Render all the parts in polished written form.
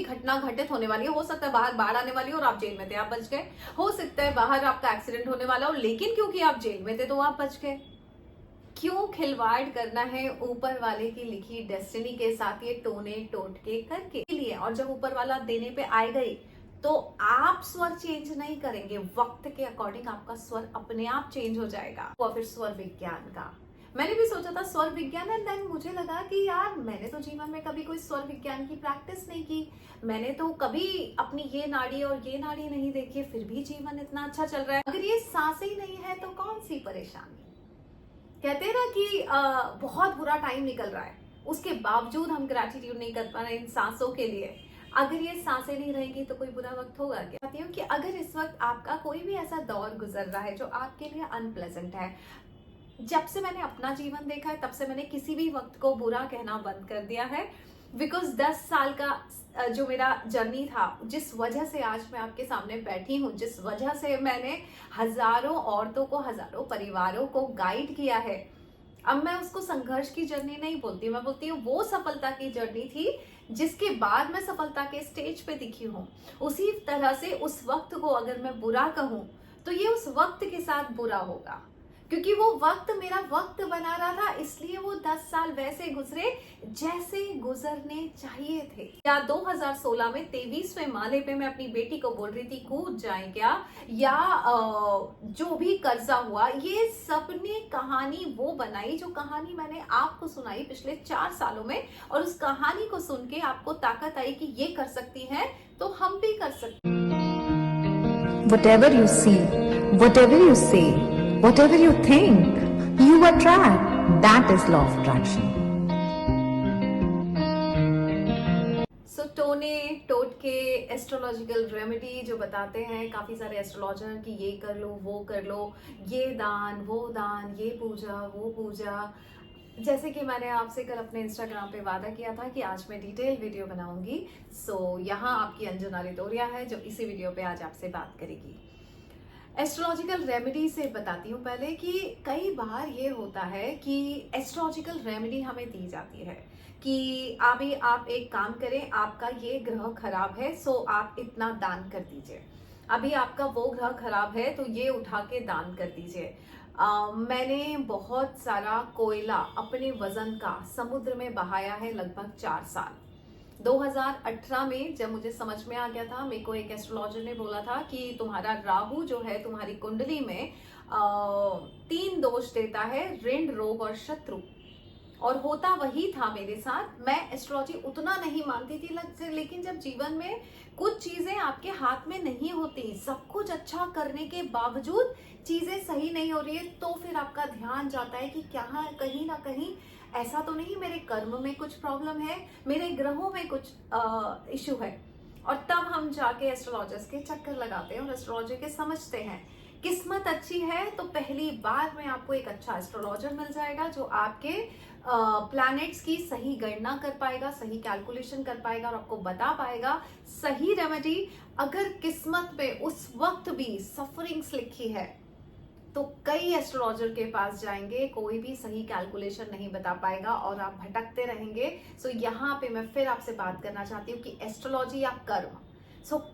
घटना घटित होने वाली है। हो सकता है बाहर बाढ़ आने वाली हो और आप जेल में थे, आप बच गए। हो सकता है बाहर आपका एक्सीडेंट होने वाला हो, लेकिन क्योंकि आप जेल में थे तो आप बच गए। क्यों खिलवाड़ करना है ऊपर वाले की लिखी डेस्टिनी के साथ, ये टोने टोटके करके लिए। और जब ऊपर वाला देने पे आए गई तो आप स्वर चेंज नहीं करेंगे, वक्त के अकॉर्डिंग आपका स्वर अपने आप चेंज हो जाएगा। और फिर स्वर विज्ञान का मैंने भी सोचा था स्वर विज्ञान, एंड देन मुझे लगा कि यार मैंने तो जीवन में कभी कोई स्वर विज्ञान की प्रैक्टिस नहीं की, मैंने तो कभी अपनी ये नाड़ी और ये नाड़ी नहीं देखी, फिर भी जीवन इतना अच्छा चल रहा है। अगर ये सांसें ही नहीं है तो कौन सी परेशानी। कहते हैं ना कि बहुत बुरा टाइम निकल रहा है, उसके बावजूद हम ग्रेटिट्यूड नहीं कर पा रहे इन सांसों के लिए। अगर ये सांसें नहीं रहेंगी तो कोई बुरा वक्त होगा क्या। चाहती हूँ कि अगर इस वक्त आपका कोई भी ऐसा दौर गुजर रहा है जो आपके लिए अनप्लेजेंट है, जब से मैंने अपना जीवन देखा है तब से मैंने किसी भी वक्त को बुरा कहना बंद कर दिया है। बिकॉज 10 साल का जो मेरा जर्नी था, जिस वजह से आज मैं आपके सामने बैठी हूँ, जिस वजह से मैंने हजारों औरतों को, हजारों परिवारों को गाइड किया है, अब मैं उसको संघर्ष की जर्नी नहीं बोलती, मैं बोलती हूँ वो सफलता की जर्नी थी जिसके बाद मैं सफलता के स्टेज पे दिखी हूँ। उसी तरह से उस वक्त को अगर मैं बुरा कहूँ तो ये उस वक्त के साथ बुरा होगा, क्योंकि वो वक्त मेरा वक्त बना रहा था, इसलिए वो 10 साल वैसे गुजरे जैसे गुजरने चाहिए थे। या 2016 में 23वें माले पे मैं अपनी बेटी को बोल रही थी कूद जाए क्या, या जो भी कर्जा हुआ, ये सबने कहानी वो बनाई जो कहानी मैंने आपको सुनाई पिछले 4 सालों में, और उस कहानी को सुन के आपको ताकत आई कि ये कर सकती हैं तो हम भी कर सकते हैं। Whatever you see, whatever you say, whatever you think, you attract. That is law of attraction. So टोने टोटके एस्ट्रोलॉजिकल रेमेडी जो बताते हैं काफी सारे एस्ट्रोलॉजर कि ये कर लो, वो कर लो, ये दान, वो दान, ये पूजा, वो पूजा। जैसे कि मैंने आपसे कल अपने इंस्टाग्राम पे वादा किया था कि आज मैं डिटेल वीडियो बनाऊंगी। सो यहाँ आपकी अंजना रितोरिया है जो इसी वीडियो पे आज आपसे बात करेगी। एस्ट्रोलॉजिकल रेमेडी से बताती हूँ पहले कि कई बार ये होता है कि एस्ट्रोलॉजिकल रेमेडी हमें दी जाती है कि अभी आप एक काम करें, आपका ये ग्रह खराब है सो आप इतना दान कर दीजिए, अभी आपका वो ग्रह खराब है तो ये उठा के दान कर दीजिए। मैंने बहुत सारा कोयला अपने वजन का समुद्र में बहाया है लगभग 4 साल। 2018 में जब मुझे समझ में आ गया था, मेरे को एक एस्ट्रोलॉजर ने बोला था कि तुम्हारा राहु जो है तुम्हारी कुंडली में 3 दोष देता है, ऋण, रोग और शत्रु, और होता वही था मेरे साथ। मैं एस्ट्रोलॉजी उतना नहीं मानती थी, लेकिन जब जीवन में कुछ चीजें आपके हाथ में नहीं होती, सब कुछ अच्छा करने के बावजूद चीजें सही नहीं हो रही है, तो फिर आपका ध्यान जाता है कि क्या कहीं ना कहीं ऐसा तो नहीं मेरे कर्म में कुछ प्रॉब्लम है, मेरे ग्रहों में कुछ इशू है। और तब हम जाके एस्ट्रोलॉजर्स के चक्कर लगाते हैं और एस्ट्रोलॉजी के समझते हैं। किस्मत अच्छी है तो पहली बार में आपको एक अच्छा एस्ट्रोलॉजर मिल जाएगा जो आपके प्लैनेट्स की सही गणना कर पाएगा, सही कैलकुलेशन कर पाएगा और आपको बता पाएगा सही रेमेडी। अगर किस्मत पे उस वक्त भी सफरिंग्स लिखी है तो कई एस्ट्रोलॉजर के पास जाएंगे, कोई भी सही कैलकुलेशन नहीं बता पाएगा और आप भटकते रहेंगे। सो यहाँ पे मैं फिर आपसे बात करना चाहती हूँ कि एस्ट्रोलॉजी या कर्म,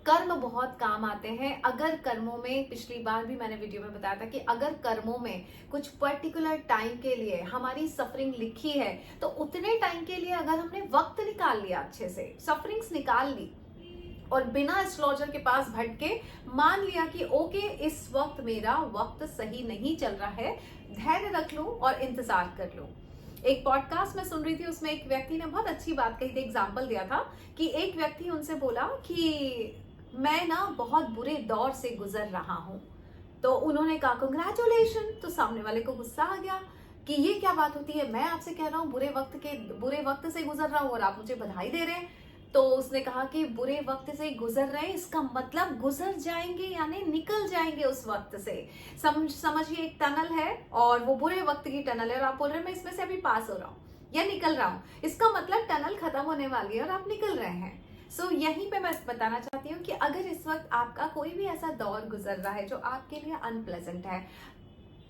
कर्म बहुत काम आते हैं। अगर कर्मों में, पिछली बार भी मैंने वीडियो में बताया था कि अगर कर्मों में कुछ पर्टिकुलर टाइम के लिए हमारी सफरिंग लिखी है तो उतने टाइम के लिए अगर हमने वक्त निकाल लिया, अच्छे से सफरिंग्स निकाल ली और बिना एस्ट्रोलॉजर के पास भटके मान लिया कि ओके इस वक्त मेरा वक्त सही नहीं चल रहा है, धैर्य रख लूं और इंतजार कर लूं। एक पॉडकास्ट में सुन रही थी, उसमें एक व्यक्ति ने बहुत अच्छी बात कही थी, एग्जाम्पल दिया था कि एक व्यक्ति उनसे बोला कि मैं ना बहुत बुरे दौर से गुजर रहा हूं, तो उन्होंने कहा कंग्रेचुलेशन। तो सामने वाले को गुस्सा आ गया कि ये क्या बात होती है, मैं आपसे कह रहा हूँ बुरे वक्त से गुजर रहा हूँ और आप मुझे बधाई दे रहे हैं। तो उसने कहा कि बुरे वक्त से गुजर रहे हैं इसका मतलब गुजर जाएंगे, यानी निकल जाएंगे उस वक्त से। समझिए एक टनल है और वो बुरे वक्त की टनल है और आप बोल रहे हैं मैं इसमें से अभी पास हो रहा हूँ या निकल रहा हूँ, इसका मतलब टनल खत्म होने वाली है और आप निकल रहे हैं। यहीं पे मैं बताना चाहती हूँ कि अगर इस वक्त आपका कोई भी ऐसा दौर गुजर रहा है जो आपके लिए अनप्लेजेंट है,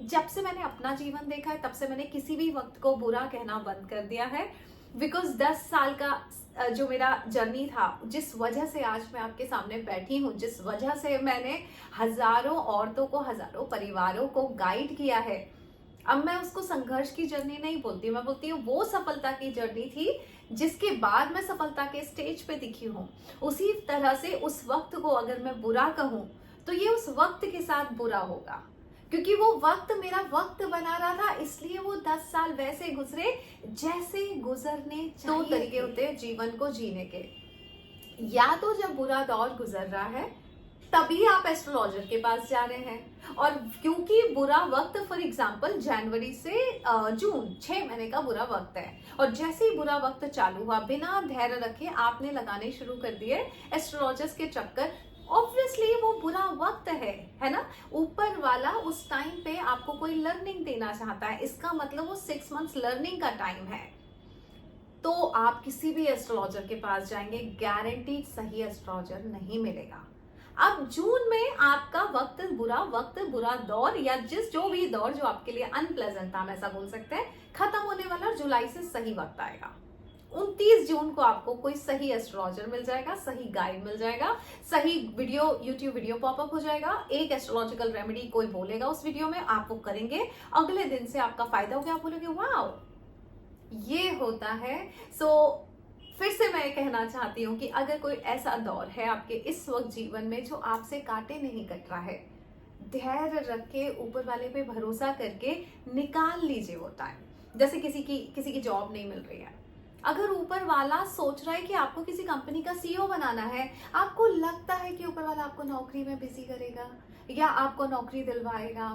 जब से मैंने अपना जीवन देखा है तब से मैंने किसी भी वक्त को बुरा कहना बंद कर दिया है। बिकॉज 10 साल का जो मेरा जर्नी था, जिस वजह से आज मैं आपके सामने बैठी हूँ, जिस वजह से मैंने हजारों औरतों को, हजारों परिवारों को गाइड किया है, अब मैं उसको संघर्ष की जर्नी नहीं बोलती, मैं बोलती हूँ वो सफलता की जर्नी थी जिसके बाद मैं सफलता के स्टेज पे दिखी हूँ। उसी तरह से उस वक्त को अगर मैं बुरा कहूँ तो ये उस वक्त के साथ बुरा होगा, क्योंकि वो वक्त मेरा वक्त बना रहा था, इसलिए वो 10 साल वैसे गुजरे जैसे गुजरने चाहिए। 2 तरीके होते हैं जीवन को जीने के, या तो जब बुरा दौर गुजर रहा है तभी आप एस्ट्रोलॉजर के पास जा रहे हैं, और क्योंकि बुरा वक्त फॉर एग्जांपल जनवरी से जून 6 महीने का बुरा वक्त है, और जैसे ही बुरा वक्त चालू हुआ बिना धैर्य रखे आपने लगाने शुरू कर दिए एस्ट्रोलॉजर्स के चक्कर, ऑब्वियसली वो बुरा वक्त है ना। ऊपर वाला उस टाइम पे आपको कोई लर्निंग देना चाहता है, इसका मतलब वो 6 मंथ्स लर्निंग का टाइम है। तो आप किसी भी एस्ट्रोलॉजर के पास जाएंगे, गारंटीड सही एस्ट्रोलॉजर नहीं मिलेगा। अब जून में आपका वक्त बुरा दौर, या जो भी दौर जो आपके लिए अनप्लेजेंट था, हम ऐसा बोल सकते हैं, खत्म होने वाला, और जुलाई से सही वक्त आएगा। 29 जून को आपको कोई सही एस्ट्रोलॉजर मिल जाएगा, सही गाइड मिल जाएगा, सही वीडियो, यूट्यूब वीडियो पॉपअप हो जाएगा, एक एस्ट्रोलॉजिकल रेमेडी कोई बोलेगा उस वीडियो में, आप वो करेंगे, अगले दिन से आपका फायदा हो गया, आप बोलोगे वाओ ये होता है। सो फिर से मैं कहना चाहती हूँ कि अगर कोई ऐसा दौर है आपके इस वक्त जीवन में जो आपसे काटे नहीं कट रहा है, धैर्य रख के ऊपर वाले पे भरोसा करके निकाल लीजिए वो टाइम। जैसे किसी की जॉब नहीं मिल रही है, अगर ऊपर वाला सोच रहा है कि आपको किसी कंपनी का सीईओ बनाना है, आपको लगता है कि ऊपर वाला आपको नौकरी में बिजी करेगा या आपको नौकरी दिलवाएगा,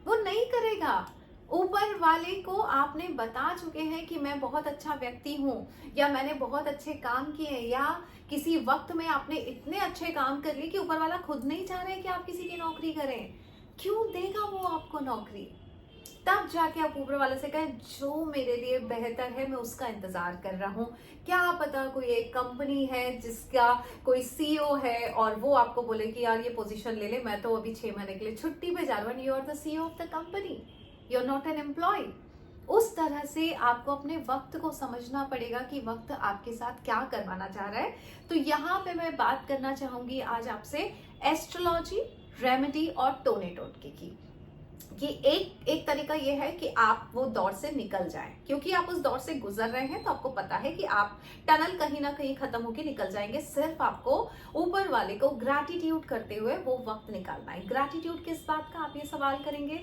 वो नहीं करेगा। ऊपर वाले को आपने बता चुके हैं कि मैं बहुत अच्छा व्यक्ति हूँ, या मैंने बहुत अच्छे काम किए, या किसी वक्त में आपने इतने अच्छे काम कर लिए कि ऊपर वाला खुद नहीं चाह रहे कि आप किसी की नौकरी करें, क्यों देगा वो आपको नौकरी? तब जाके आप ऊपर वाले से कहें जो मेरे लिए बेहतर है मैं उसका इंतजार कर रहा हूँ। क्या पता कोई एक कंपनी है जिसका कोई सीईओ है और वो आपको बोले कि यार ये पोजीशन ले ले, मैं तो अभी 6 महीने के लिए छुट्टी पे जा रहा हूँ, you are the CEO of the company, you are not an employee. उस तरह से आपको अपने वक्त को समझना पड़ेगा कि वक्त आपके साथ क्या करवाना चाह रहा है। तो यहाँ पे मैं बात करना चाहूंगी आज आपसे एस्ट्रोलॉजी, रेमेडी और टोने टोटके की। कि एक तरीका ये है कि आप वो दौर से निकल जाएं, क्योंकि आप उस दौर से गुजर रहे हैं तो आपको पता है कि आप टनल कहीं ना कहीं खत्म होकर निकल जाएंगे। सिर्फ आपको ऊपर वाले को ग्रैटिट्यूड करते हुए वो वक्त निकालना है। ग्रैटिट्यूड किस बात का, आप ये सवाल करेंगे,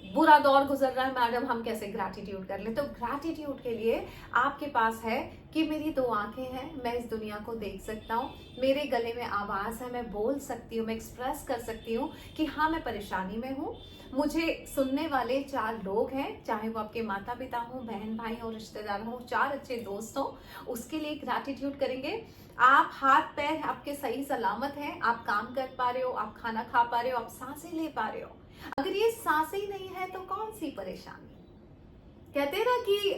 बुरा दौर गुजर रहा है मैडम, हम कैसे ग्रैटिट्यूड कर ले? तो ग्रैटिट्यूड के लिए आपके पास है कि मेरी 2 आंखें हैं, मैं इस दुनिया को देख सकता हूँ, मेरे गले में आवाज है, मैं बोल सकती हूँ, मैं एक्सप्रेस कर सकती हूँ कि हाँ मैं परेशानी में हूँ, मुझे सुनने वाले 4 लोग हैं, चाहे वो आपके माता पिता हो, बहन भाई हो, रिश्तेदार हो, 4 अच्छे दोस्त हो, उसके लिए ग्रैटिट्यूड करेंगे। आप हाथ पैर आपके सही सलामत हैं, आप काम कर पा रहे हो, आप खाना खा पा रहे हो, आप सांसें ले पा रहे हो। अगर ये सांसें ही नहीं है तो कौन सी परेशानी? कहते हैं ना कि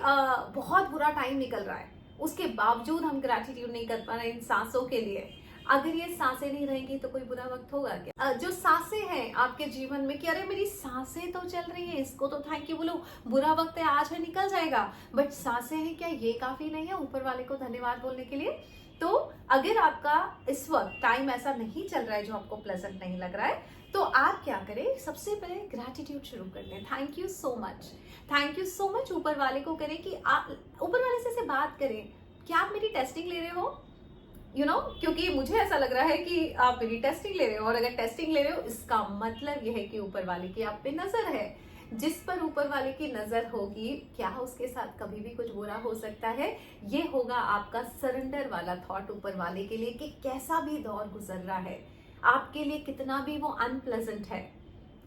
बहुत बुरा टाइम निकल रहा है, उसके बावजूद हम ग्रैटिट्यूड नहीं कर पा रहे इन सांसों के लिए। अगर ये सांसें नहीं रहेंगी तो कोई बुरा वक्त होगा क्या? जो सांसें हैं आपके जीवन में कि अरे मेरी सांसें तो चल रही है, इसको तो थैंक यू बोलो, बुरा वक्त है आज है निकल जाएगा, बट सांसें हैं क्या, ये काफी नहीं है ऊपर वाले को धन्यवाद बोलने के लिए? तो अगर आपका इस वक्त टाइम ऐसा नहीं चल रहा है जो आपको प्लेजेंट नहीं लग रहा है, तो आप क्या करें, सबसे पहले ग्रैटिट्यूड शुरू कर लें। Thank you so much, thank you so much ऊपर वाले को करें कि आप ऊपर वाले से बात करें, क्या आप मेरी टेस्टिंग ले रहे हो? क्योंकि मुझे ऐसा लग रहा है कि आप मेरी टेस्टिंग ले रहे हो, और अगर टेस्टिंग ले रहे हो इसका मतलब यह है कि ऊपर वाले की आप पे नजर है। जिस पर ऊपर वाले की नजर होगी, क्या उसके साथ कभी भी कुछ बुरा हो सकता है? ये होगा आपका सरेंडर वाला थॉट ऊपर वाले के लिए कि कैसा भी दौर गुजर रहा है आपके लिए, कितना भी वो अनप्लेजेंट है,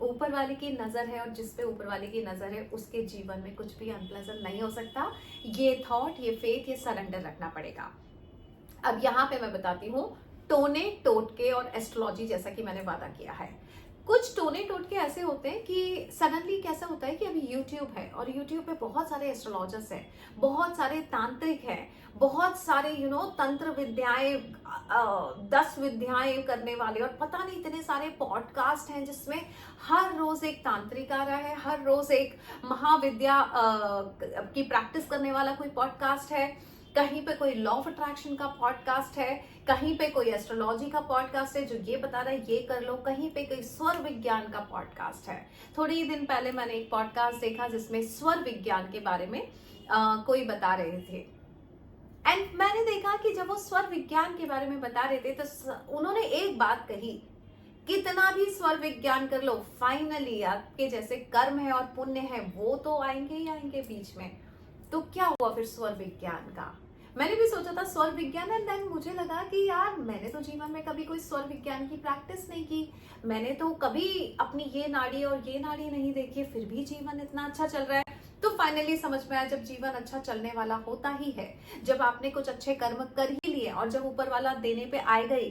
ऊपर वाले की नजर है, और जिस पे ऊपर वाले की नजर है उसके जीवन में कुछ भी अनप्लेजेंट नहीं हो सकता। ये थॉट, ये फेथ, ये सरेंडर रखना पड़ेगा। अब यहाँ पे मैं बताती हूँ टोने टोटके और एस्ट्रोलॉजी, जैसा कि मैंने वादा किया है। कुछ टोने टोटके ऐसे होते हैं कि सडनली कैसा होता है कि अभी YouTube है और YouTube पे बहुत सारे एस्ट्रोलॉजर्स हैं, बहुत सारे तांत्रिक हैं, बहुत सारे तंत्र विद्याएं, 10 विद्याएं करने वाले, और पता नहीं इतने सारे पॉडकास्ट हैं जिसमें हर रोज एक तांत्रिक आ रहा है, हर रोज एक महाविद्या की प्रैक्टिस करने वाला कोई पॉडकास्ट है। कहीं पे कोई लॉ ऑफ अट्रैक्शन का पॉडकास्ट है, कहीं पे कोई एस्ट्रोलॉजी का पॉडकास्ट है जो ये बता रहा है ये कर लो, कहीं पे कोई स्वर विज्ञान का पॉडकास्ट है। थोड़ी ही दिन पहले मैंने एक पॉडकास्ट देखा जिसमें स्वर विज्ञान के बारे में कोई बता रहे थे, एंड मैंने देखा कि जब वो स्वर विज्ञान के बारे में बता रहे थे तो उन्होंने एक बात कही, कितना भी स्वर विज्ञान कर लो, फाइनली आपके जैसे कर्म है और पुण्य है वो तो आएंगे ही आएंगे बीच में। तो क्या हुआ फिर स्वर विज्ञान का? मैंने भी सोचा था स्वर विज्ञान, एंड देन मुझे लगा कि यार मैंने तो जीवन में कभी कोई स्वर विज्ञान की प्रैक्टिस नहीं की, मैंने तो कभी अपनी ये नाड़ी और ये नाड़ी नहीं देखी, फिर भी जीवन इतना अच्छा चल रहा है। तो फाइनली समझ में आया, जब जीवन अच्छा चलने वाला होता ही है, जब आपने कुछ अच्छे कर्म कर ही लिए और जब ऊपर वाला देने पे आए गई,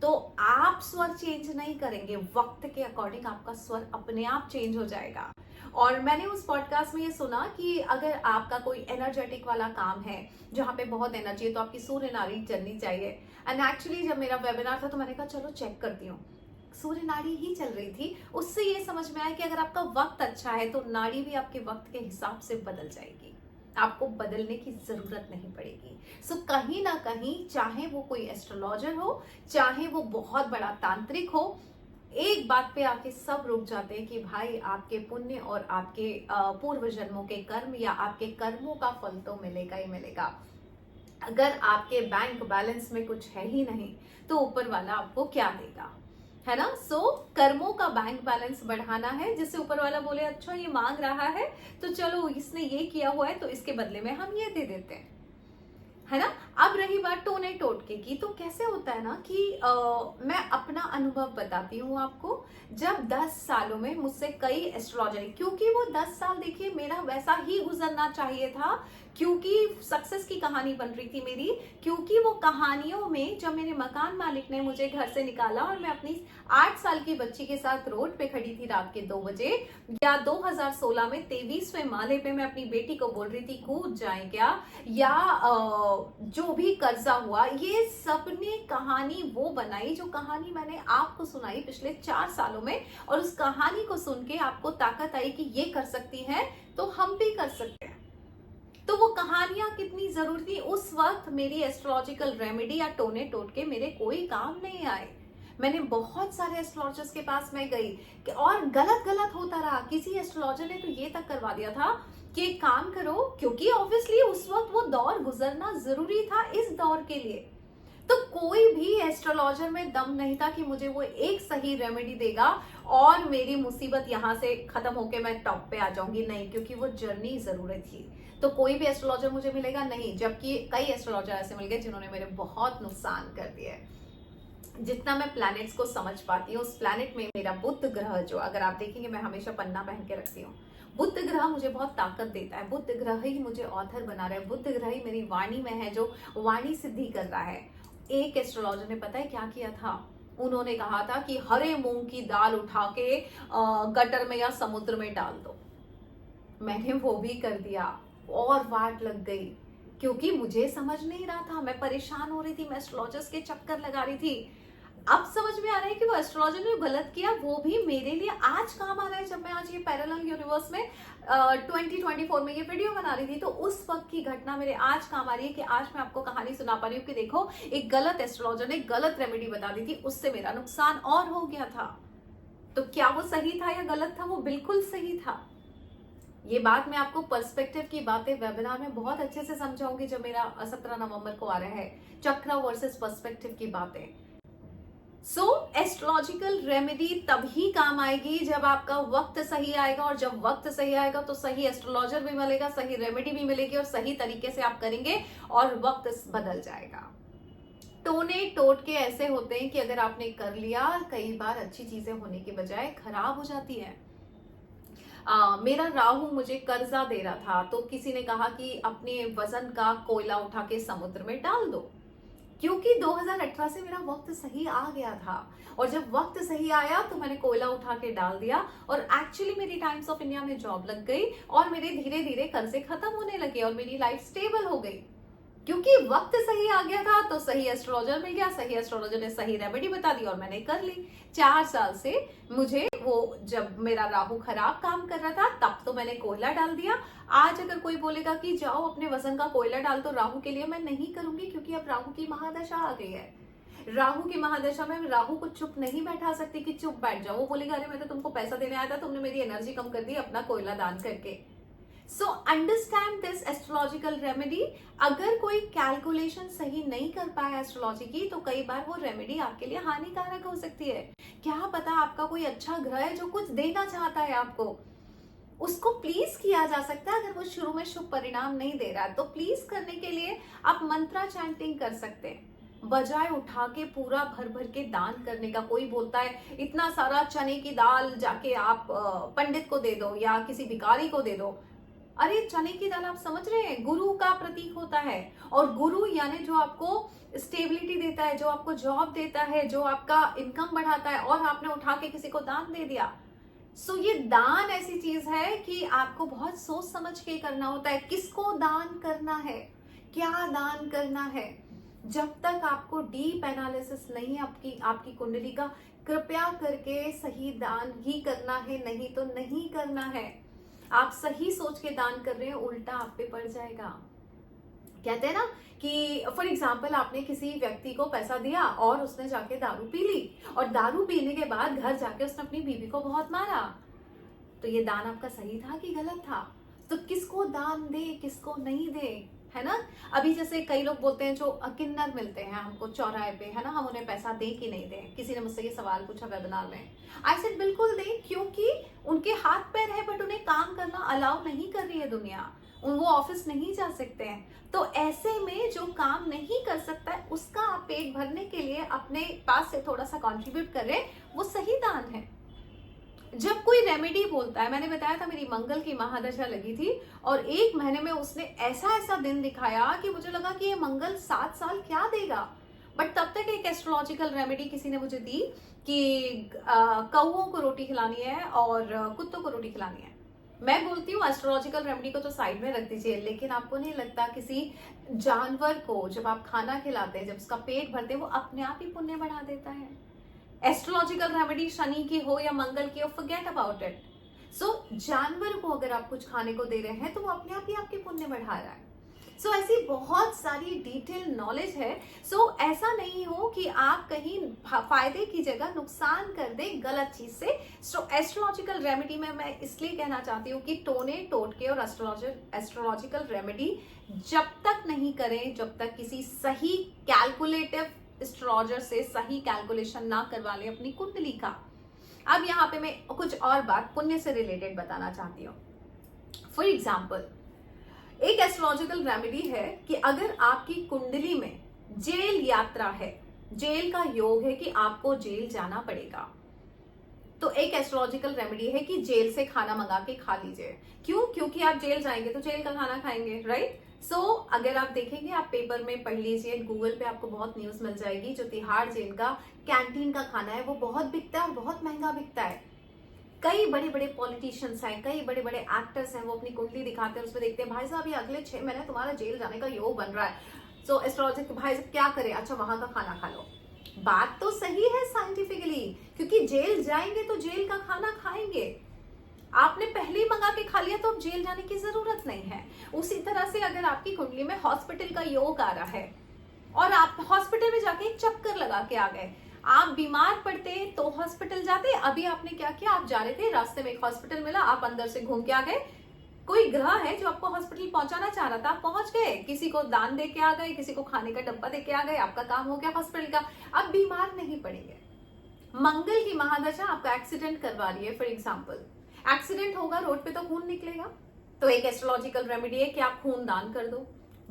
तो आप स्वर चेंज नहीं करेंगे, वक्त के अकॉर्डिंग आपका स्वर अपने आप चेंज हो जाएगा। और मैंने उस पॉडकास्ट में ये सुना कि अगर आपका कोई एनर्जेटिक वाला काम है जहाँ पे बहुत एनर्जी है तो आपकी सूर्य नाड़ी चलनी चाहिए। एंड एक्चुअली जब मेरा वेबिनार था तो मैंने कहा चलो चेक करती हूँ, सूर्य नाड़ी ही चल रही थी। उससे ये समझ में आया कि अगर आपका वक्त अच्छा है तो नाड़ी भी आपके वक्त के हिसाब से बदल जाएगी, आपको बदलने की जरूरत नहीं पड़ेगी। सो कहीं ना कहीं, चाहे वो कोई एस्ट्रोलॉजर हो, चाहे वो बहुत बड़ा तांत्रिक हो, एक बात पे आके सब रुक जाते हैं कि भाई आपके पुण्य और आपके पूर्व जन्मों के कर्म या आपके कर्मों का फल तो मिलेगा ही मिलेगा। अगर आपके बैंक बैलेंस में कुछ है ही नहीं तो ऊपर वाला आपको क्या देगा, है ना। सो कर्मों का बैंक बैलेंस बढ़ाना है, जिससे ऊपर वाला बोले अच्छा ये मांग रहा है तो चलो इसने ये किया हुआ है तो इसके बदले में हम ये दे देते हैं, है ना। अब रही बात टोने टोटके की, तो कैसे होता है ना कि मैं अपना अनुभव बताती हूँ आपको। जब 10 सालों में मुझसे कई एस्ट्रोलॉजर, क्योंकि वो 10 साल देखिए मेरा वैसा ही गुजरना चाहिए था, क्योंकि सक्सेस की कहानी बन रही थी मेरी, क्योंकि वो कहानियों में जब मेरे मकान मालिक ने मुझे घर से निकाला और मैं अपनी 8 साल की बच्ची के साथ रोड पे खड़ी थी रात के 2 बजे, या 2016 में 23वें माले पे मैं अपनी बेटी को बोल रही थी कूद जाए क्या, या जो भी कर्जा हुआ, ये सबने कहानी वो बनाई जो कहानी मैंने आपको सुनाई पिछले 4 सालों में। और उस कहानी को सुन के आपको ताकत आई कि ये कर सकती है तो हम भी कर सकते हैं। तो वो कहानियां कितनी जरूरी थी उस वक्त। मेरी एस्ट्रोलॉजिकल रेमेडी या टोने टोटके मेरे कोई काम नहीं आए। मैंने बहुत सारे एस्ट्रोलॉजर्स के पास में गई और गलत होता रहा। किसी एस्ट्रोलॉजर ने तो ये तक करवा दिया था कि एक काम करो, क्योंकि ऑब्वियसली उस वक्त वो दौर गुजरना जरूरी था इस दौर के लिए। तो कोई भी एस्ट्रोलॉजर में दम नहीं था कि मुझे वो एक सही रेमेडी देगा और मेरी मुसीबत यहाँ से खत्म होके मैं टॉप पे आ जाऊंगी, नहीं, क्योंकि वो जर्नी जरूरी थी। तो कोई भी एस्ट्रोलॉजर मुझे मिलेगा नहीं, जबकि कई एस्ट्रोलॉजर ऐसे मिल गए जिन्होंने मेरे बहुत नुकसान कर दिया। जितना मैं प्लैनेट्स को समझ पाती हूँ, उस प्लैनेट में मेरा बुध ग्रह, जो अगर आप देखेंगे मैं हमेशा पन्ना पहन के रखती हूँ, बुध ग्रह मुझे बहुत ताकत देता है। बुध ग्रह ही मुझे ऑथर बना रहा है, बुध ग्रह ही मेरी वाणी में है जो वाणी सिद्धि कर रहा है। एक एस्ट्रोलॉजर ने पता है क्या किया था, उन्होंने कहा था कि हरे मूंग की दाल उठा के गटर में या समुद्र में डाल दो। मैंने वो भी कर दिया और वाट लग गई, क्योंकि मुझे समझ नहीं रहा था, मैं परेशान हो रही थी, मैं एस्ट्रोलॉजर्स के चक्कर लगा रही थी। अब समझ में आ रहा है कि वो एस्ट्रोलॉजर ने गलत किया, वो भी मेरे लिए आज काम आ रहा है। जब मैं आज ये पैरेलल यूनिवर्स में 2024 में ये वीडियो बना रही थी, तो उस वक्त की घटना मेरे आज काम आ रही है कि आज मैं आपको कहानी सुना पा रही हूँ कि देखो एक गलत एस्ट्रोलॉजर ने गलत रेमेडी बता दी थी, उससे मेरा नुकसान और हो गया था। तो क्या वो सही था या गलत था? वो बिल्कुल सही था। ये बात मैं आपको पर्सपेक्टिव की बातें वेबिनार में बहुत अच्छे से समझाऊंगी जब मेरा 17 नवंबर को आ रहा है, चक्र वर्सेस पर्सपेक्टिव की बातें। सो एस्ट्रोलॉजिकल रेमेडी तभी काम आएगी जब आपका वक्त सही आएगा, और जब वक्त सही आएगा तो सही एस्ट्रोलॉजर भी मिलेगा, सही रेमेडी भी मिलेगी और सही तरीके से आप करेंगे और वक्त बदल जाएगा। टोने टोटके ऐसे होते हैं कि अगर आपने कर लिया, कई बार अच्छी चीजें होने के बजाय खराब हो जाती है। मेरा राहु मुझे कर्जा दे रहा था, तो किसी ने कहा कि अपने वजन का कोयला उठा के समुद्र में डाल दो, क्योंकि 2018 से मेरा वक्त सही आ गया था, और जब वक्त सही आया तो मैंने कोयला उठा के डाल दिया, और एक्चुअली मेरी टाइम्स ऑफ इंडिया में जॉब लग गई और मेरे धीरे धीरे कर्जे खत्म होने लगे और मेरी लाइफ स्टेबल हो गई। क्योंकि वक्त सही आ गया था तो सही एस्ट्रोलॉजर मिल गया, सही एस्ट्रोलॉजर ने सही रेमेडी बता दी और मैंने कर ली। 4 साल से मुझे वो, जब मेरा राहु खराब काम कर रहा था तब तो मैंने कोयला डाल दिया। आज अगर कोई बोलेगा कि जाओ अपने वजन का कोयला डाल, तो राहु के लिए मैं नहीं करूंगी, क्योंकि अब राहु की महादशा आ गई है। राहु की महादशा में राहु को चुप नहीं बैठा सकती कि चुप बैठ जाओ। वो बोलेगा अरे मैं तो तुमको पैसा देने आया था, तुमने मेरी एनर्जी कम कर दी अपना कोयला दान करके। So understand this astrological remedy. अगर कोई कैलकुलेशन सही नहीं कर पाया एस्ट्रोलॉजी की, तो कई बार वो रेमेडी आपके लिए हानिकारक हो सकती है। क्या पता आपका कोई अच्छा ग्रह है जो कुछ देना चाहता है आपको, उसको प्लीज किया जा सकता है। अगर वो शुरू में शुभ परिणाम नहीं दे रहा है तो प्लीज करने के लिए आप मंत्रा चैंटिंग कर सकते हैं, बजाय उठा के पूरा भर भर के दान करने का। कोई बोलता है इतना सारा चने की दाल जाके आप पंडित को दे दो या किसी भिखारी को दे दो। अरे चने की दाल आप समझ रहे हैं गुरु का प्रतीक होता है, और गुरु यानी जो आपको स्टेबिलिटी देता है, जो आपको जॉब देता है, जो आपका इनकम बढ़ाता है, और आपने उठा के किसी को दान दे दिया। सो ये दान ऐसी चीज है कि आपको बहुत सोच समझ के करना होता है। किसको दान करना है, क्या दान करना है, जब तक आपको डीप एनालिसिस नहीं आपकी कुंडली का, कृपया करके सही दान ही करना है, नहीं तो नहीं करना है। आप सही सोच के दान कर रहे हैं, उल्टा आप पे पड़ जाएगा। कहते हैं ना कि फॉर एग्जाम्पल आपने किसी व्यक्ति को पैसा दिया और उसने जाके दारू पी ली, और दारू पीने के बाद घर जाके उसने अपनी बीवी को बहुत मारा, तो ये दान आपका सही था कि गलत था? तो किसको दान दे, किसको नहीं दे, है ना। अभी जैसे कई लोग बोलते हैं जो किन्नर मिलते हैं हमको चौराहे पे, है ना, हम उन्हें पैसा दे कि नहीं दे। किसी ने मुझसे ये सवाल पूछा वेबिनार में, आई सेड बिल्कुल दे, क्योंकि उनके हाथ पैर है बट उन्हें काम करना अलाउ नहीं कर रही है दुनिया, वो ऑफिस नहीं जा सकते हैं। तो ऐसे में जो काम नहीं कर सकता है उसका आप पेट भरने के लिए अपने पास से थोड़ा सा कंट्रीब्यूट कर रहे, वो सही दान है। जब कोई रेमेडी बोलता है, मैंने बताया था मेरी मंगल की महादशा लगी थी और 1 महीने में उसने ऐसा ऐसा दिन दिखाया कि मुझे लगा कि ये मंगल 7 साल क्या देगा। बट तब तक एक एस्ट्रोलॉजिकल रेमेडी किसी ने मुझे दी कि कौओं को रोटी खिलानी है और कुत्तों को रोटी खिलानी है। मैं बोलती हूँ एस्ट्रोलॉजिकल रेमेडी को तो साइड में रख दीजिए, लेकिन आपको नहीं लगता किसी जानवर को जब आप खाना खिलाते हैं, जब उसका पेट भरते हैं, वो अपने आप ही पुण्य बढ़ा देता है। एस्ट्रोलॉजिकल रेमेडी शनि की हो या मंगल की हो, फॉरगेट अबाउट इट। सो जानवर को अगर आप कुछ खाने को दे रहे हैं तो वो अपने आप ही आपके पुण्य बढ़ा रहा है। सो ऐसी बहुत सारी डिटेल नॉलेज है। सो ऐसा नहीं हो कि आप कहीं फायदे की जगह नुकसान कर दे गलत चीज से। सो एस्ट्रोलॉजिकल रेमेडी में मैं इसलिए कहना चाहती हूँ कि टोने टोटके और एस्ट्रोलॉजिकल रेमेडी जब तक नहीं करें, जब तक किसी सही कैलकुलेटिव एस्ट्रोलॉजर से सही कैलकुलेशन ना करवा ले अपनी कुंडली का। अब यहाँ पे मैं कुछ और बात पुण्य से रिलेटेड बताना चाहती हूँ। फॉर एग्जाम्पल, एक एस्ट्रोलॉजिकल रेमेडी है कि अगर आपकी कुंडली में जेल यात्रा है, जेल का योग है कि आपको जेल जाना पड़ेगा, तो एक एस्ट्रोलॉजिकल रेमेडी है कि जेल से खाना मंगा के खा लीजिए। क्यों? क्योंकि आप जेल जाएंगे तो जेल का खाना खाएंगे, राइट। सो अगर आप देखेंगे, आप पेपर में पढ़ लीजिए, गूगल पे आपको बहुत न्यूज मिल जाएगी, जो तिहाड़ जेल का कैंटीन का खाना है वो बहुत बिकता है और बहुत महंगा बिकता है। कई बड़े बड़े पॉलिटिशियंस हैं, कई बड़े बड़े एक्टर्स हैं, वो अपनी कुंडली दिखाते हैं, उसमें देखते हैं भाई साहब ये अगले 6 महीने तुम्हारा जेल जाने का योग बन रहा है। सो एस्ट्रोलॉजिक भाई साहब क्या करे, अच्छा वहां का खाना खा लो। बात तो सही है साइंटिफिकली, क्योंकि जेल जाएंगे तो जेल का खाना खाएंगे। आपने पहले ही मंगा के खा लिया तो अब जेल जाने की जरूरत नहीं है। उसी तरह से अगर आपकी कुंडली में हॉस्पिटल का योग आ रहा है और आप हॉस्पिटल में जाके एक चक्कर लगा के आ गए, आप बीमार पड़ते तो हॉस्पिटल जाते, अभी आपने क्या किया, आप जा रहे थे, रास्ते में एक हॉस्पिटल मिला, आप अंदर से घूम के आ गए। कोई ग्रह है जो आपको हॉस्पिटल पहुंचाना चाह रहा था, आप पहुंच गए, किसी को दान दे के आ गए, किसी को खाने का डब्बा दे के आ गए, आपका काम हो गया हॉस्पिटल का, अब बीमार नहीं पड़ेंगे। मंगल की महादशा आपका एक्सीडेंट करवा रही है, फॉर एग्जाम्पल एक्सीडेंट होगा, रोड पे तो खून निकलेगा, तो एक एस्ट्रोलॉजिकल रेमेडी है कि आप खून दान कर दो,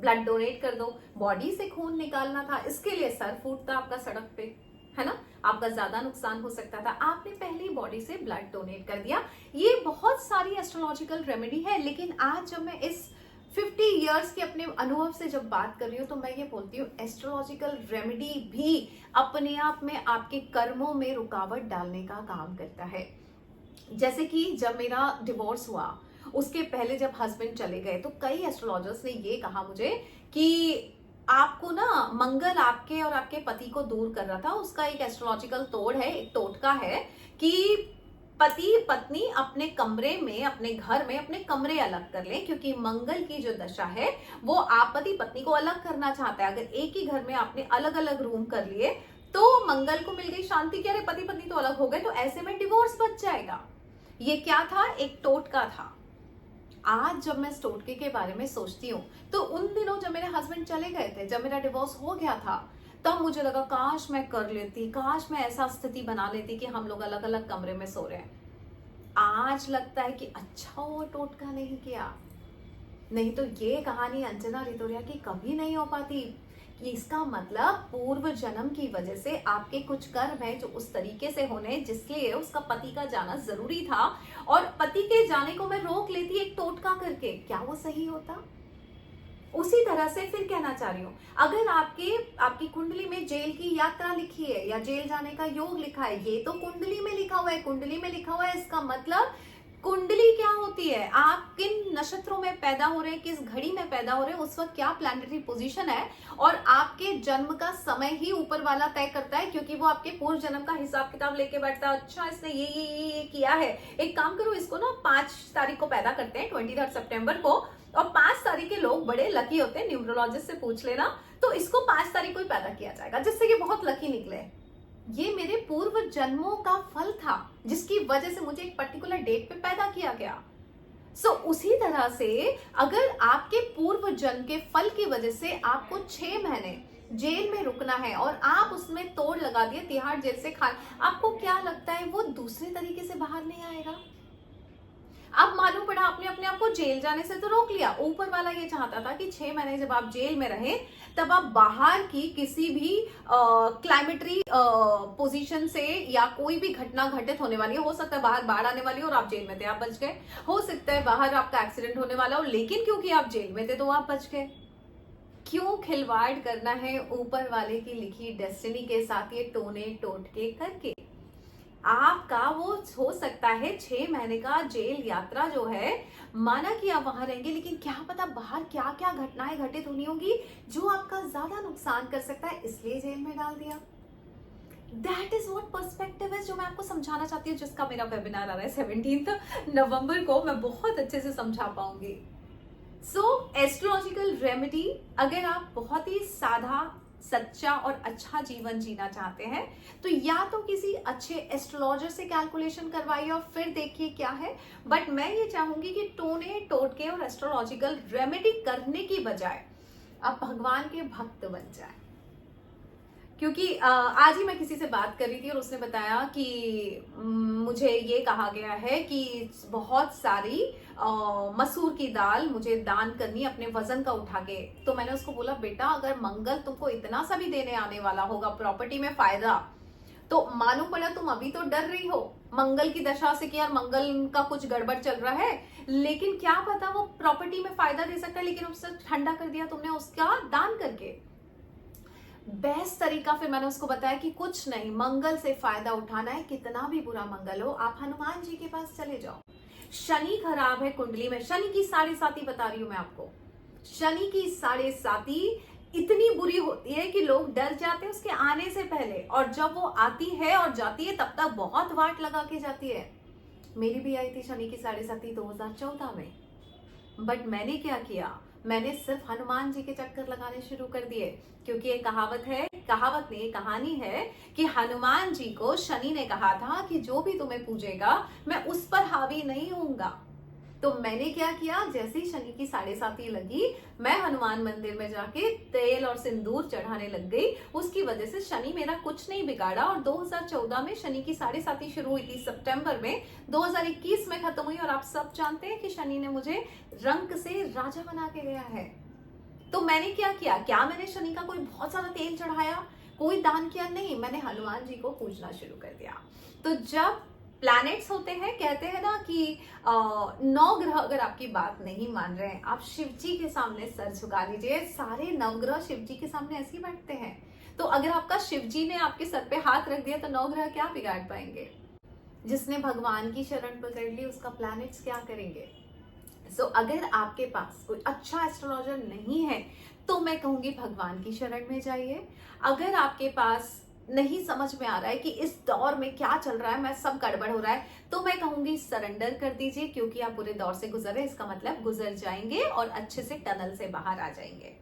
ब्लड डोनेट कर दो। बॉडी से खून निकालना था, इसके लिए सर फूटता आपका सड़क पे, है ना, आपका ज्यादा नुकसान हो सकता था, आपने पहले बॉडी से ब्लड डोनेट कर दिया। ये बहुत सारी एस्ट्रोलॉजिकल रेमेडी है, लेकिन आज जब मैं इस 50 इयर्स के अपने अनुभव से जब बात कर रही हूँ तो मैं ये बोलती हूँ एस्ट्रोलॉजिकल रेमेडी भी अपने आप में आपके कर्मों में रुकावट डालने का काम करता है। जैसे कि जब मेरा डिवोर्स हुआ, उसके पहले जब हस्बैंड चले गए, तो कई एस्ट्रोलॉजर्स ने ये कहा मुझे कि आपको ना मंगल आपके और आपके पति को दूर कर रहा था। उसका एक एस्ट्रोलॉजिकल तोड़ है, एक टोटका है कि पति पत्नी अपने कमरे में, अपने घर में अपने कमरे अलग कर लें, क्योंकि मंगल की जो दशा है वो आप पति पत्नी को अलग करना चाहता है। अगर एक ही घर में आपने अलग अलग रूम कर लिए तो मंगल को मिल गई शांति कि अरे पति पत्नी तो अलग हो गए, तो ऐसे में डिवोर्स बच जाएगा। ये क्या था? एक टोटका था। आज जब मैं इस टोटके के बारे में सोचती हूँ तो उन दिनों जब मेरे हस्बैंड चले गए थे, जब मेरा डिवोर्स हो गया था, तब मुझे लगा काश मैं कर लेती, काश मैं ऐसा स्थिति बना लेती कि हम लोग अलग अलग कमरे में सो रहे हैं। आज लगता है कि अच्छा वो टोटका नहीं किया, नहीं तो ये कहानी अंजना रितोरिया की कभी नहीं हो पाती। कि इसका मतलब पूर्व जन्म की वजह से आपके कुछ कर्म है जो उस तरीके से होने, जिसलिए उसका पति का जाना जरूरी था, और पति के जाने को मैं रोक लेती एक टोटका करके, क्या वो सही होता? उसी तरह से फिर कहना चाह रही हूं, अगर आपकी कुंडली में जेल की यात्रा लिखी है या जेल जाने का योग लिखा है, ये तो कुंडली में लिखा हुआ है, कुंडली में लिखा हुआ है, इसका मतलब कुंडली क्या होती है, आप किन नक्षत्रों में पैदा हो रहे हैं, किस घड़ी में पैदा हो रहे हैं, उस वक्त क्या प्लैनेटरी पोजीशन है, और आपके जन्म का समय ही ऊपर वाला तय करता है, क्योंकि वो आपके पूर्व जन्म का हिसाब किताब लेके बैठता है। अच्छा इसने ये किया है, एक काम करो, इसको ना 5 तारीख को पैदा करते हैं, 23 सितंबर को, और 5 तारीख के लोग बड़े लकी होते हैं, न्यूमरोलॉजिस्ट से पूछ लेना, तो इसको 5 तारीख को ही पैदा किया जाएगा, जिससे ये बहुत लकी निकले। ये मेरे पूर्व जन्मों का फल था, जिसकी वजह से मुझे एक पर्टिकुलर डेट पे पैदा किया गया। उसी तरह से अगर आपके पूर्व जन्म के फल की वजह से आपको 6 महीने जेल में रुकना है और आप उसमें तोड़ लगा दिए, तिहाड़ जेल से आपको क्या लगता है वो दूसरे तरीके से बाहर नहीं आएगा? अब मालूम पड़ा आपने अपने आप को जेल जाने से तो रोक लिया, ऊपर वाला ये चाहता था कि 6 महीने जब आप जेल में रहे तब आप बाहर की किसी भी क्लाइमेटरी पोजीशन से या कोई भी घटना घटित होने वाली हो सकता है बाहर बाढ़ आने वाली हो और आप जेल में थे, आप बच गए, हो सकता है बाहर आपका एक्सीडेंट होने वाला हो, लेकिन क्योंकि आप जेल में थे तो आप बच गए। क्यों खिलवाड़ करना है ऊपर वाले की लिखी डेस्टिनी के साथ ये टोने टोटके करके? आपका वो हो सकता है 6 महीने का जेल यात्रा जो है, माना कि आप वहां रहेंगे, लेकिन क्या पता बाहर क्या क्या घटनाएं घटित होनी होगी जो आपका ज्यादा नुकसान कर सकता है, इसलिए जेल में डाल दिया। दैट इज व्हाट पर्सपेक्टिव है, जो मैं आपको समझाना चाहती हूँ, जिसका मेरा वेबिनार आ रहा है 17 नवंबर को, मैं बहुत अच्छे से समझा पाऊंगी। एस्ट्रोलॉजिकल रेमेडी, अगर आप बहुत ही सादा, सच्चा और अच्छा जीवन जीना चाहते हैं तो या तो किसी अच्छे एस्ट्रोलॉजर से कैलकुलेशन करवाइए और फिर देखिए क्या है, बट मैं ये चाहूंगी कि टोने टोटके और एस्ट्रोलॉजिकल रेमेडी करने की बजाय आप भगवान के भक्त बन जाए। क्योंकि आज ही मैं किसी से बात कर रही थी और उसने बताया कि मुझे ये कहा गया है कि बहुत सारी मसूर की दाल मुझे दान करनी अपने वजन का उठा के। तो मैंने उसको बोला बेटा अगर मंगल तुमको इतना सा भी देने आने वाला होगा, प्रॉपर्टी में फायदा, तो मालूम पड़ा तुम अभी तो डर रही हो मंगल की दशा से कि यार मंगल का कुछ गड़बड़ चल रहा है, लेकिन क्या पता वो प्रॉपर्टी में फायदा दे सकता है, लेकिन उससे ठंडा कर दिया तुमने उसका दान करके। बेस्ट तरीका फिर मैंने उसको बताया कि कुछ नहीं, मंगल से फायदा उठाना है, कितना भी बुरा मंगल हो आप हनुमान जी के पास चले जाओ। शनि खराब है कुंडली में, शनि की 7.5 बता रही हूं मैं आपको, शनि की 7.5 इतनी बुरी होती है कि लोग डर जाते हैं उसके आने से पहले, और जब वो आती है और जाती है तब तक बहुत वाट लगा के जाती है। मेरी भी आई थी शनि की 7.5 2014 में, बट मैंने क्या किया, मैंने सिर्फ हनुमान जी के चक्कर लगाने शुरू कर दिए, क्योंकि ये कहावत नहीं कहानी है कि हनुमान जी को शनि ने कहा था कि जो भी तुम्हें पूजेगा मैं उस पर हावी नहीं होऊंगा। तो मैंने क्या किया, जैसे ही शनि की 7.5 लगी मैं हनुमान मंदिर में जाके तेल और सिंदूर चढ़ाने लग गई। उसकी वजह से शनि मेरा कुछ नहीं बिगाड़ा, और 2014 में शनि की 7.5 शुरू हुई थी सितंबर में, 2021 में खत्म हुई, और आप सब जानते हैं कि शनि ने मुझे रंक से राजा बना के गया है। तो मैंने क्या किया, क्या मैंने शनि का कोई बहुत सारा तेल चढ़ाया, कोई दान किया? नहीं, मैंने हनुमान जी को पूजना शुरू कर दिया। तो जब प्लैनेट्स होते हैं, कहते हैं ना कि 9 ग्रह अगर आपकी बात नहीं मान रहे हैं, आप शिव जी के सामने सर झुका लीजिए, सारे नवग्रह शिव जी के सामने ऐसे ही बैठते हैं। तो अगर आपका शिव जी ने आपके सर पे हाथ रख दिया तो 9 ग्रह क्या बिगाड़ पाएंगे? जिसने भगवान की शरण पकड़ ली उसका प्लैनेट्स क्या करेंगे? अगर आपके पास कोई अच्छा एस्ट्रोलॉजर नहीं है तो मैं कहूंगी भगवान की शरण में जाइए। अगर आपके पास नहीं समझ में आ रहा है कि इस दौर में क्या चल रहा है, मैं सब गड़बड़ हो रहा है, तो मैं कहूंगी सरेंडर कर दीजिए, क्योंकि आप बुरे दौर से गुजर रहे हैं, इसका मतलब गुजर जाएंगे और अच्छे से टनल से बाहर आ जाएंगे।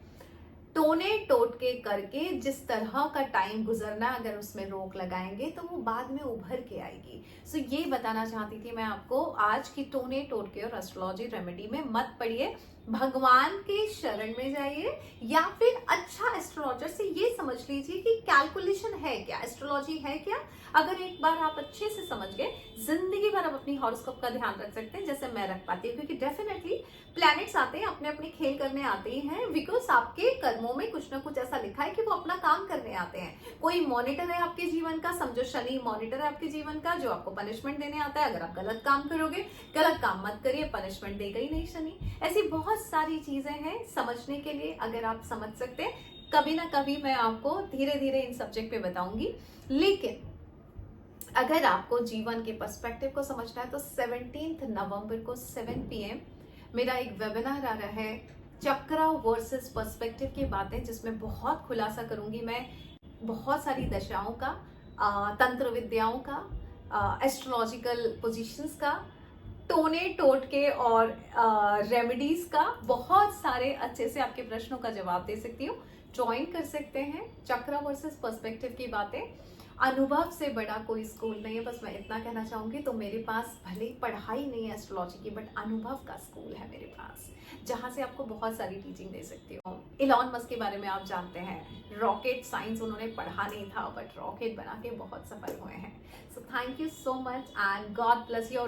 टोने टोटके करके जिस तरह का टाइम गुजरना, अगर उसमें रोक लगाएंगे तो वो बाद में उभर के आएगी। सो ये बताना चाहती थी मैं आपको आज की टोने टोटके और एस्ट्रोलॉजी रेमेडी में मत पड़िए, भगवान के शरण में जाइए, या फिर अच्छा एस्ट्रोलॉजर से ये समझ लीजिए कि कैलकुलेशन है क्या, एस्ट्रोलॉजी है क्या। अगर एक बार आप अच्छे से समझ गए, जिंदगी भर आप अपनी हॉरोस्कोप का ध्यान रख सकते हैं, जैसे मैं रख पाती हूँ, क्योंकि डेफिनेटली प्लैनेट्स आते हैं, अपने अपने खेल करने आते ही हैं, बिकॉज आपके कर्मों में कुछ ना कुछ ऐसा लिखा है कि वो अपना काम करने आते हैं। कोई मॉनिटर है आपके जीवन का, समझो शनि मॉनिटर है आपके जीवन का, जो आपको पनिशमेंट देने आता है। अगर आप गलत काम करोगे, गलत काम मत करिए, पनिशमेंट देगा ही नहीं शनि। ऐसी बहुत सारी चीजें हैं समझने के लिए, अगर आप समझ सकते हैं, कभी ना कभी मैं आपको धीरे धीरे इन सब्जेक्ट पे बताऊंगी। लेकिन अगर आपको जीवन के पर्सपेक्टिव को समझना है तो 17 नवंबर को 7 PM मेरा एक वेबिनार आ रहा है, चक्रा वर्सेस पर्सपेक्टिव की बातें, जिसमें बहुत खुलासा करूंगी मैं बहुत सारी दशाओं का, तंत्र विद्याओं का, एस्ट्रोलॉजिकल पोजीशंस का, टोने टोटके और रेमेडीज का, बहुत सारे अच्छे से आपके प्रश्नों का जवाब दे सकती हूँ। ज्वाइन कर सकते हैं। चक्रा वर्सेस पर्सपेक्टिव की बातें, अनुभव से बड़ा कोई स्कूल नहीं है, बस मैं इतना कहना चाहूंगी। तो मेरे पास भले ही पढ़ाई नहीं है एस्ट्रोलॉजी की, बट अनुभव का स्कूल है मेरे पास, जहां से आपको बहुत सारी टीचिंग दे सकती हूँ। इलॉन मस्क के बारे में आप जानते हैं, रॉकेट साइंस उन्होंने पढ़ा नहीं था, बट रॉकेट बना के बहुत सफल हुए हैं। So thank you so much and God bless you.